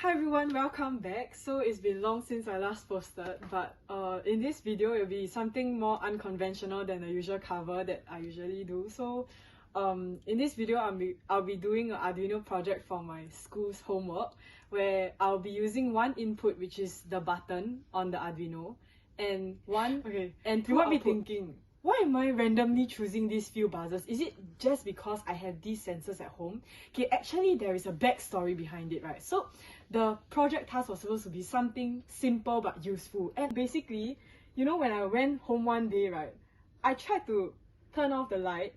Hi everyone, welcome back. So it's been long since I last posted, but in this video it will be something more unconventional than the usual cover that I usually do. So in this video I'll be doing an Arduino project for my school's homework, where I'll be using one input, which is the button on the Arduino, and you might be thinking, why am I randomly choosing these few buzzers? Is it just because I have these sensors at home? Okay, actually there is a backstory behind it, right? So the project task was supposed to be something simple but useful. And basically, you know, when I went home one day, right, I tried to turn off the light,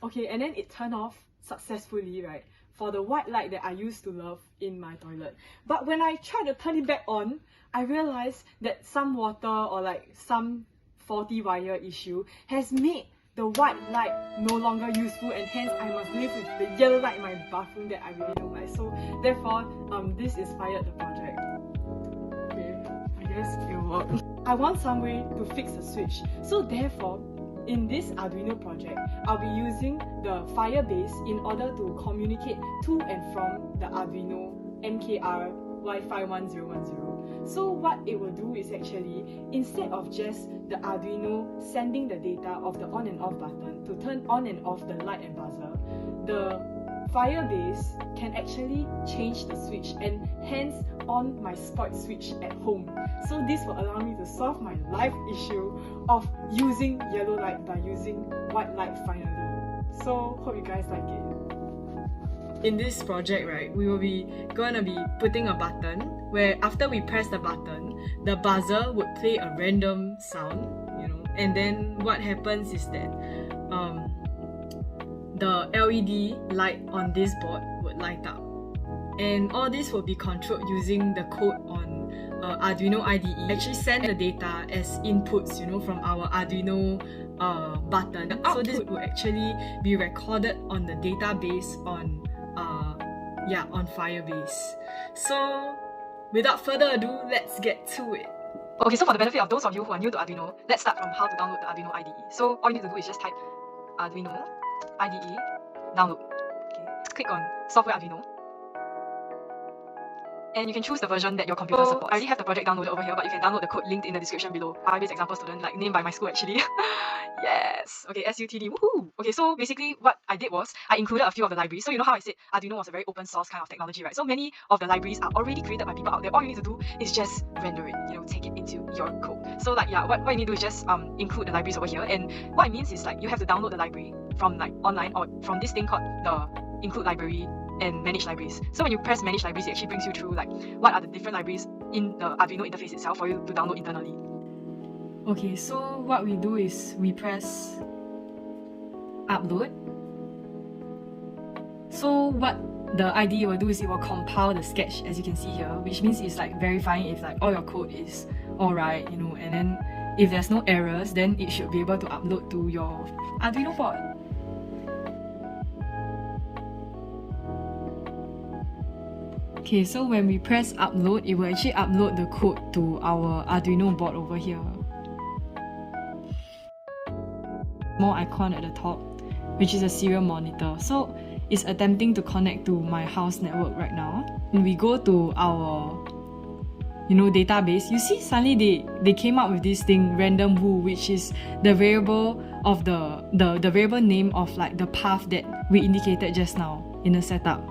okay, and then it turned off successfully, right, for the white light that I used to love in my toilet. But when I tried to turn it back on, I realized that some water or like some faulty wire issue has made the white light no longer useful, and hence I must live with the yellow light in my bathroom that I really don't like. So therefore, this inspired the project. Okay, I guess it'll work. I want some way to fix the switch. So therefore, in this Arduino project, I'll be using the firebase in order to communicate to and from the Arduino MKR Wi-Fi 1010. So what it will do is actually, instead of just the Arduino sending the data of the on and off button to turn on and off the light and buzzer, the firebase can actually change the switch and hence on my spoiled switch at home. So this will allow me to solve my life issue of using yellow light by using white light finally. So hope you guys like it. In this project, right, we will be gonna be putting a button where after we press the button, the buzzer would play a random sound, you know, and then what happens is that the LED light on this board would light up, and all this will be controlled using the code on Arduino IDE. Actually send the data as inputs, you know, from our Arduino button. So this would actually be recorded on the database on Firebase. So without further ado, let's get to it. Okay, so for the benefit of those of you who are new to Arduino, let's start from how to download the Arduino IDE. So all you need to do is just type Arduino IDE download. Okay, click on software Arduino, and you can choose the version that your computer supports. I already have the project downloaded over here, but you can download the code linked in the description below. Firebase example student, like named by my school actually. Yes! Okay, SUTD, woohoo! Okay, so basically what I did was, I included a few of the libraries. So you know how I said Arduino was a very open source kind of technology, right? So many of the libraries are already created by people out there. All you need to do is just render it, you know, take it into your code. So like, yeah, what you need to do is just include the libraries over here. And what it means is like, you have to download the library from like online or from this thing called the include library and manage libraries. So when you press manage libraries, it actually brings you through like what are the different libraries in the Arduino interface itself for you to download internally. Okay, so what we do is we press upload. So what the IDE will do is it will compile the sketch, as you can see here, which means it's like verifying if like all your code is alright, you know, and then if there's no errors, then it should be able to upload to your Arduino board. Okay, so when we press upload, it will actually upload the code to our Arduino board over here. More icon at the top, which is a serial monitor. So it's attempting to connect to my house network right now. And we go to our, you know, database. You see, suddenly they came up with this thing, random woo, which is the variable of the variable name of like the path that we indicated just now in the setup.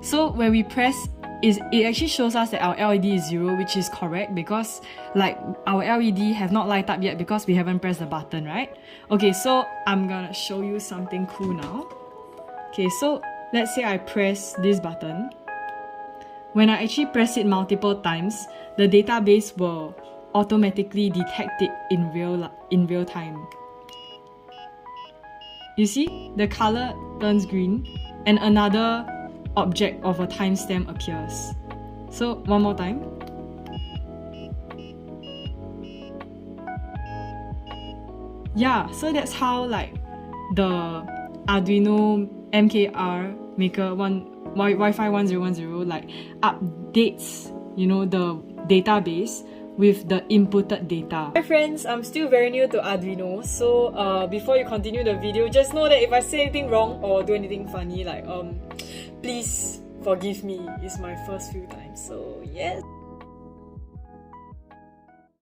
So when we press, it actually shows us that our LED is 0, which is correct because like our LED have not light up yet because we haven't pressed the button, right? Okay, so I'm gonna show you something cool now. Okay, so let's say I press this button. When I actually press it multiple times, the database will automatically detect it in real time. You see, the color turns green and another object of a timestamp appears. So one more time. Yeah, so that's how like the Arduino MKR Maker Wi-Fi 1010 like updates, you know, the database with the inputted data. Hi friends, I'm still very new to Arduino, so before you continue the video, just know that if I say anything wrong or do anything funny, like please forgive me. It's my first few times, so yes.